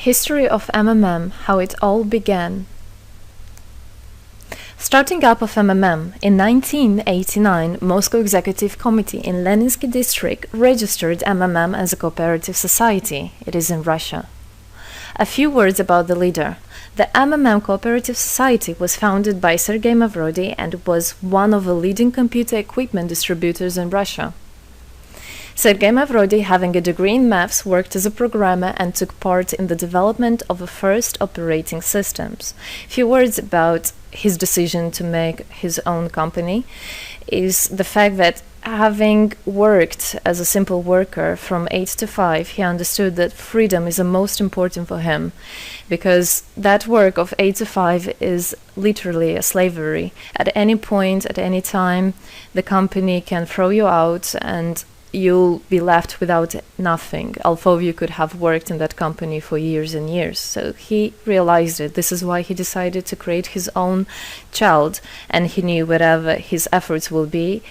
History of MMM, how it all began. Starting up of MMM, in 1989, Moscow Executive Committee in Leninsky district registered MMM as a cooperative society. It is in Russia. A few words about the leader. The MMM Cooperative Society was founded by Sergei Mavrodi and was one of the leading computer equipment distributors in Russia. Sergei Mavrodi, having a degree in maths, worked as a programmer and took part in the development of the first operating systems. A few words about his decision to make his own company is the fact that having worked as a simple worker from 8 to 5, he understood that freedom is the most important for him, because that work of 8 to 5 is literally a slavery. At any point, at any time, the company can throw you out and you'll be left without nothing, although you could have worked in that company for years and years. So he realized it. This is why he decided to create his own child, and he knew whatever his efforts will be,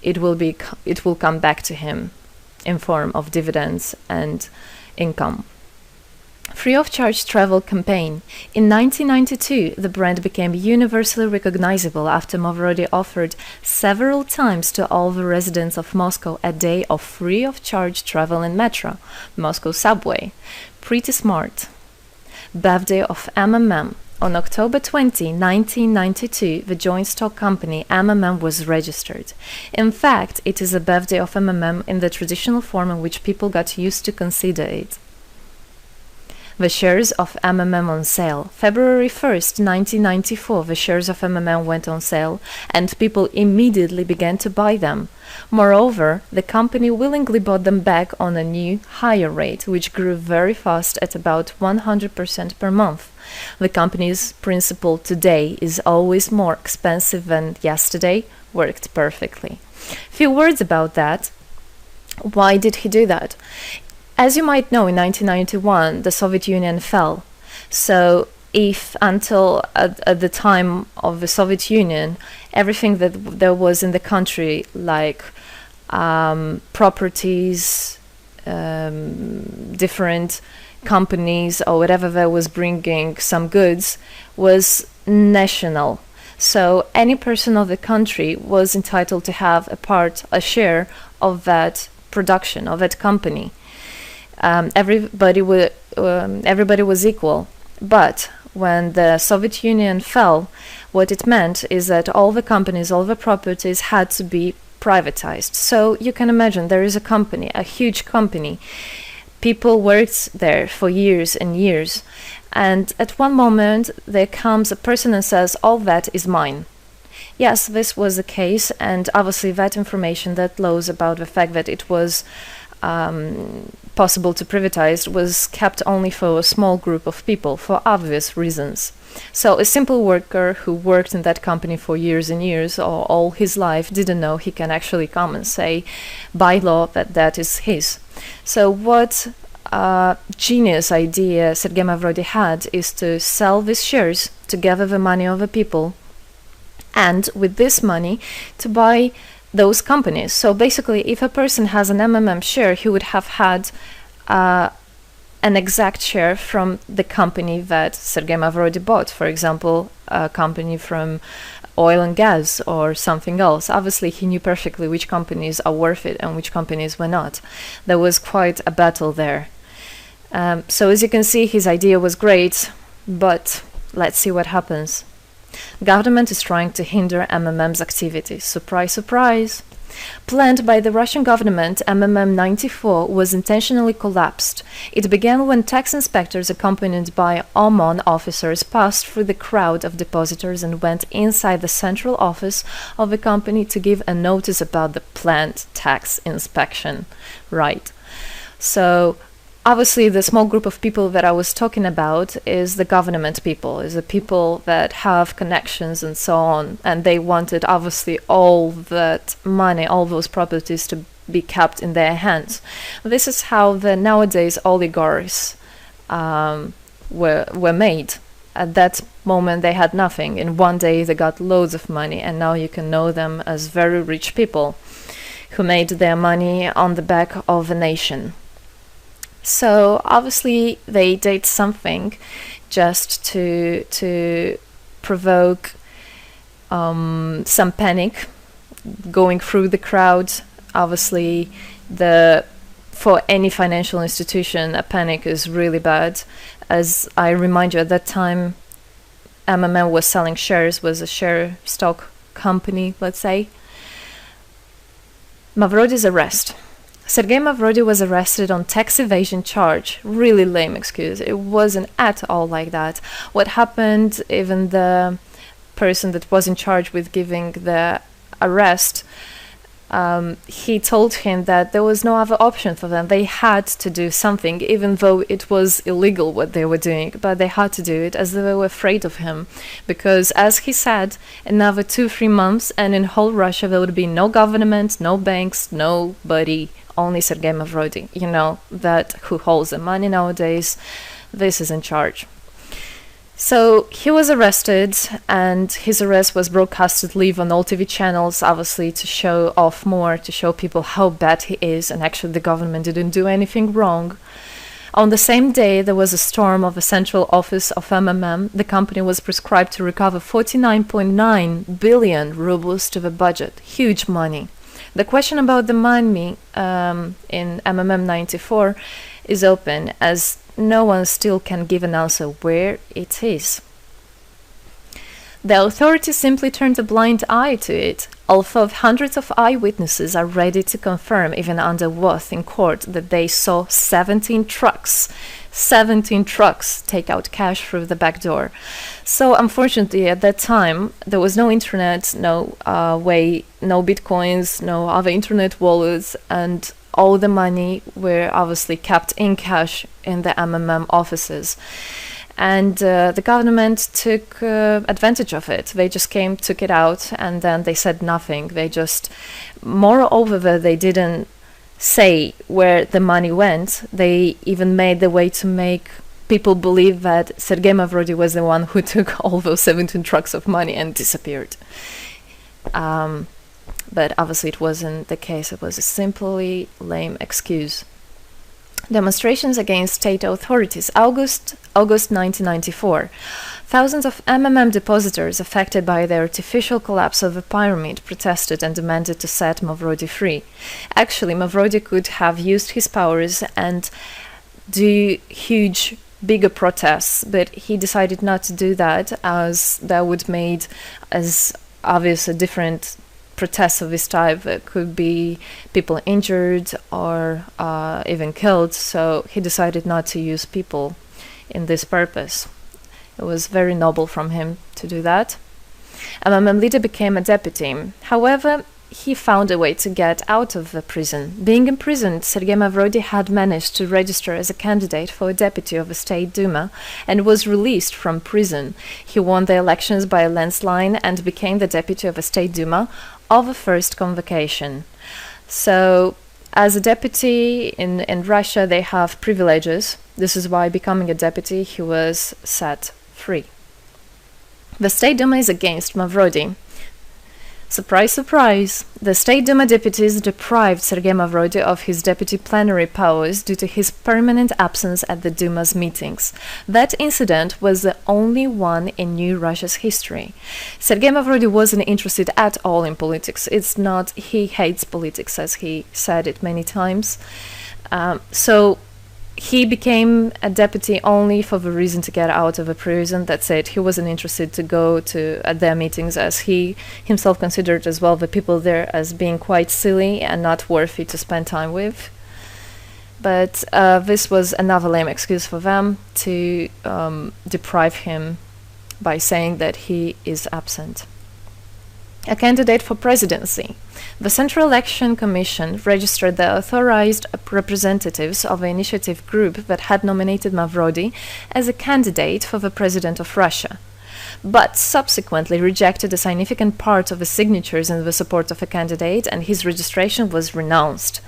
it will come back to him in form of dividends and income. Free of charge travel campaign. In 1992, the brand became universally recognizable after Mavrodi offered several times to all the residents of Moscow a day of free of charge travel in metro, Moscow subway. Pretty smart. Birthday of MMM. On October 20, 1992, the joint stock company MMM was registered. In fact, it is a birthday of MMM in the traditional form in which people got used to consider it. The shares of MMM on sale. February 1st, 1994, the shares of MMM went on sale, and people immediately began to buy them. Moreover, the company willingly bought them back on a new, higher rate, which grew very fast at about 100% per month. The company's principle today is always more expensive than yesterday worked perfectly. Few words about that. Why did he do that? As you might know, in 1991, the Soviet Union fell. So if until at the time of the Soviet Union, everything that there was in the country, like properties, different companies or whatever that was bringing some goods, was national. So any person of the country was entitled to have a share of that production, of that company. Everybody was equal. But when the Soviet Union fell, what it meant is that all the companies, all the properties had to be privatized. So you can imagine there is a company, a huge company. People worked there for years and years. And at one moment, there comes a person and says, all that is mine. Yes, this was the case. And obviously that information, that laws about the fact that it was possible to privatize was kept only for a small group of people for obvious reasons. So a simple worker who worked in that company for years and years or all his life didn't know he can actually come and say by law that that is his. So what genius idea Sergei Mavrodi had is to sell these shares to gather the money of the people, and with this money to buy those companies. So basically, if a person has an MMM share, he would have had an exact share from the company that Sergei Mavrodi bought. For example, a company from oil and gas or something else. Obviously, he knew perfectly which companies are worth it and which companies were not. There was quite a battle there. So as you can see, his idea was great, but let's see what happens. Government is trying to hinder MMM's activities. Surprise, surprise. Planned by the Russian government, MMM 94 was intentionally collapsed. It began when tax inspectors accompanied by OMON officers passed through the crowd of depositors and went inside the central office of the company to give a notice about the planned tax inspection. Right. So obviously, the small group of people that I was talking about is the government people, is the people that have connections and so on. And they wanted, obviously, all that money, all those properties to be kept in their hands. This is how the nowadays oligarchs were made. At that moment, they had nothing. In one day, they got loads of money. And now you can know them as very rich people who made their money on the back of a nation. So obviously they did something just to provoke some panic going through the crowd. Obviously, for any financial institution, a panic is really bad. As I remind you, at that time, MMM was selling shares, was a share stock company, let's say. Mavrody's arrest. Sergei Mavrody was arrested on tax evasion charge. Really lame excuse. It wasn't at all like that. What happened, even the person that was in charge with giving the arrest, he told him that there was no other option for them. They had to do something, even though it was illegal what they were doing, but they had to do it as they were afraid of him. Because, as he said, another 2-3 months and in whole Russia there would be no government, no banks, nobody, only Sergei Mavrody, that who holds the money nowadays. This is in charge. So he was arrested, and his arrest was broadcasted live on all TV channels, obviously to show off more, to show people how bad he is, and actually the government didn't do anything wrong. On the same day, there was a storm of the central office of MMM. The company was prescribed to recover 49.9 billion rubles to the budget. Huge money. The question about the money in MMM 94 is open, as no one still can give an answer where it is. The authorities simply turned a blind eye to it, although hundreds of eyewitnesses are ready to confirm, even under oath in court, that they saw 17 trucks take out cash through the back door. So unfortunately, at that time, there was no internet, no bitcoins, no other internet wallets, and all the money were obviously kept in cash in the MMM offices. And the government took advantage of it. They just came, took it out, and then they said nothing. Moreover, they didn't say where the money went. They even made the way to make people believe that Sergei Mavrody was the one who took all those 17 trucks of money and disappeared. But obviously it wasn't the case. It was a simply lame excuse. Demonstrations against state authorities. August 1994. Thousands of MMM depositors affected by the artificial collapse of the pyramid protested and demanded to set Mavrody free. Actually, Mavrody could have used his powers and do bigger protests, but he decided not to do that, as that would made as obvious a different protests of this type. Could be people injured or even killed, so he decided not to use people in this purpose. It was very noble from him to do that. MMM leader became a deputy. However, he found a way to get out of the prison. Being imprisoned, Sergei Mavrody had managed to register as a candidate for a deputy of the State Duma and was released from prison. He won the elections by a landslide and became the deputy of the State Duma of the first convocation. So, as a deputy in Russia, they have privileges. This is why, becoming a deputy, he was set free. The State Duma is against Mavrody. Surprise, surprise! The State Duma deputies deprived Sergei Mavrody of his deputy plenary powers due to his permanent absence at the Duma's meetings. That incident was the only one in New Russia's history. Sergei Mavrody wasn't interested at all in politics. It's not, he hates politics, as he said it many times. So he became a deputy only for the reason to get out of a prison. That's it. He wasn't interested to go to at their meetings, as he himself considered as well the people there as being quite silly and not worthy to spend time with. But this was another lame excuse for them to deprive him by saying that he is absent. A candidate for presidency. The Central Election Commission registered the authorized representatives of the initiative group that had nominated Mavrody as a candidate for the president of Russia, but subsequently rejected a significant part of the signatures in the support of a candidate, and his registration was renounced.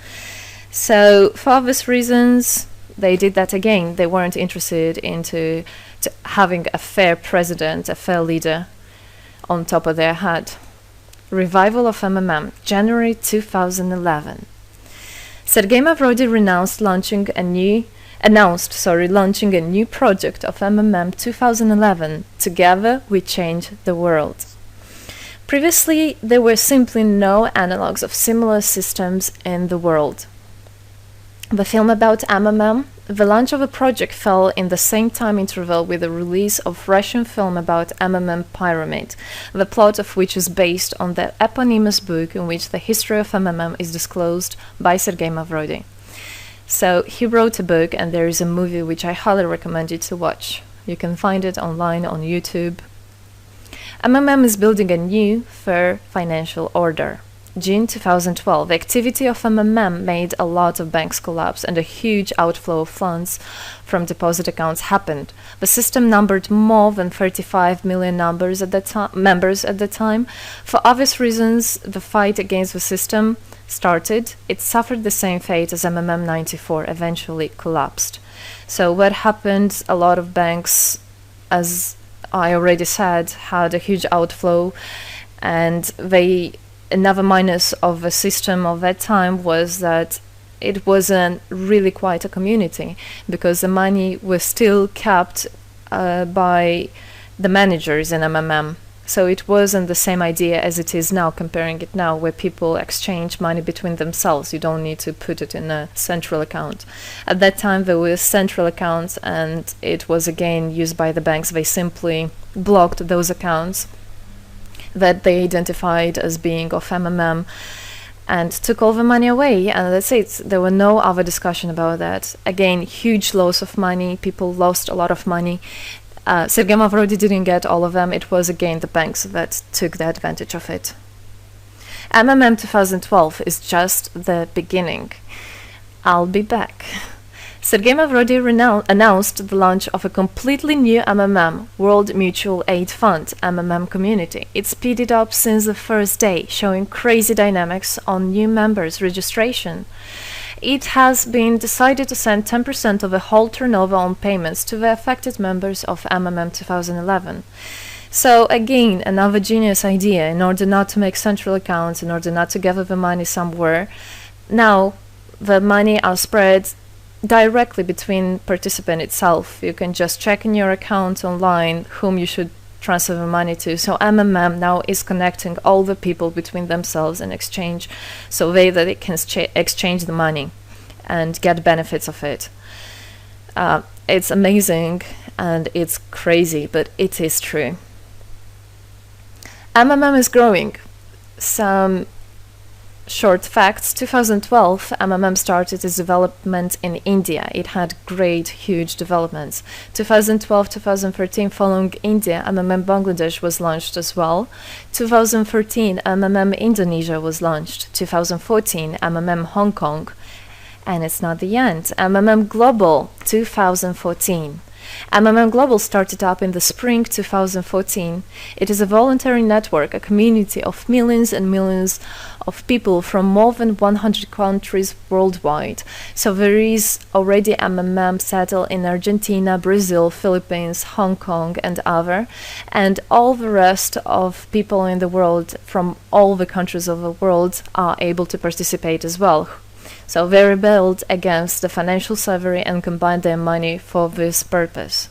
So, for obvious reasons, they did that again. They weren't interested into having a fair president, a fair leader on top of their head. Revival of MMM, January 2011. Sergei Mavrody renounced launching a new launching a new project of MMM 2011. Together we change the world. Previously, there were simply no analogs of similar systems in the world. The film about MMM, the launch of a project fell in the same time interval with the release of Russian film about MMM Pyramid, the plot of which is based on the eponymous book in which the history of MMM is disclosed by Sergei Mavrodi. So he wrote a book, and there is a movie which I highly recommend you to watch. You can find it online on YouTube. MMM is building a new, fair financial order. June 2012, the activity of MMM made a lot of banks collapse and a huge outflow of funds from deposit accounts happened. The system numbered more than 35 million members at the time. For obvious reasons, the fight against the system started. It suffered the same fate as MMM 94, eventually collapsed. So what happened? A lot of banks, as I already said, had a huge outflow, and another minus of the system of that time was that it wasn't really quite a community, because the money was still kept by the managers in MMM. So it wasn't the same idea as it is now, comparing it now, where people exchange money between themselves. You don't need to put it in a central account. At that time, there were central accounts, and it was again used by the banks. They simply blocked those accounts that they identified as being of MMM and took all the money away, and that's it. There were no other discussion about that. Again, huge loss of money. People lost a lot of money. Sergei Mavrodi didn't get all of them. It was again the banks that took the advantage of it. MMM 2012 is just the beginning. I'll be back. Sergei Mavrodi announced the launch of a completely new MMM, World Mutual Aid Fund, MMM community. It speeded up since the first day, showing crazy dynamics on new members' registration. It has been decided to send 10% of the whole turnover on payments to the affected members of MMM 2011. So again, another genius idea. In order not to make central accounts, in order not to gather the money somewhere, now the money are spread directly between participant itself. You can just check in your account online whom you should transfer the money to. So MMM now is connecting all the people between themselves and exchange, so that they can exchange the money and get benefits of it. It's amazing and it's crazy, but it is true. MMM is growing. Some short facts. 2012, MMM started its development in India. It had great, huge developments. 2012-2013, following India, MMM Bangladesh was launched as well. 2013, MMM Indonesia was launched. 2014, MMM Hong Kong. And it's not the end. MMM Global, 2014. MMM Global started up in the spring 2014. It is a voluntary network, a community of millions and millions of people from more than 100 countries worldwide. So there is already MMM settled in Argentina, Brazil, Philippines, Hong Kong, and other. And all the rest of people in the world from all the countries of the world are able to participate as well. So they rebelled against the financial slavery and combined their money for this purpose.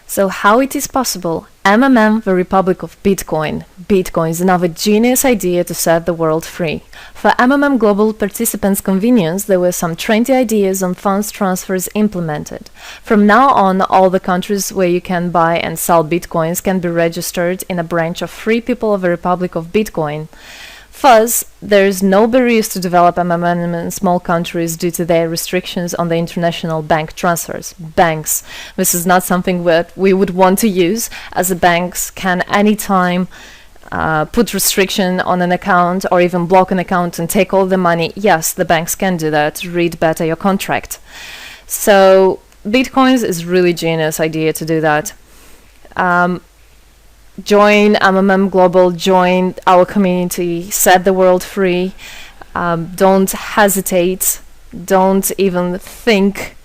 So how it is possible? MMM, the Republic of Bitcoin. Bitcoin is another genius idea to set the world free. For MMM Global participants' convenience, there were some 20 ideas on funds transfers implemented. From now on, all the countries where you can buy and sell Bitcoins can be registered in a branch of Free People of the Republic of Bitcoin. Thus, there is no barriers to develop MMM in small countries due to their restrictions on the international bank transfers. Banks. This is not something that we would want to use, as the banks can anytime put restriction on an account or even block an account and take all the money. Yes, the banks can do that. Read better your contract. So, Bitcoins is really genius idea to do that. Join MMM Global, join our community, set the world free. Don't hesitate, don't even think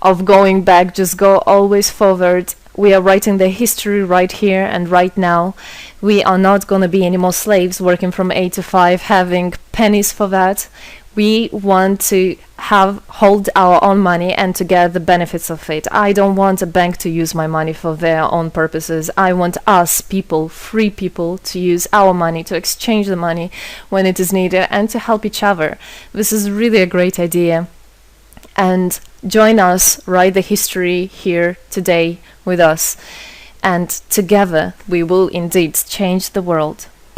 of going back, just go always forward. We are writing the history right here and right now. We are not going to be any more slaves working from 8 to 5, having pennies for that. We want to hold our own money and to get the benefits of it. I don't want a bank to use my money for their own purposes. I want us people, free people, to use our money, to exchange the money when it is needed, and to help each other. This is really a great idea. And join us, write the history here today with us, and together we will indeed change the world.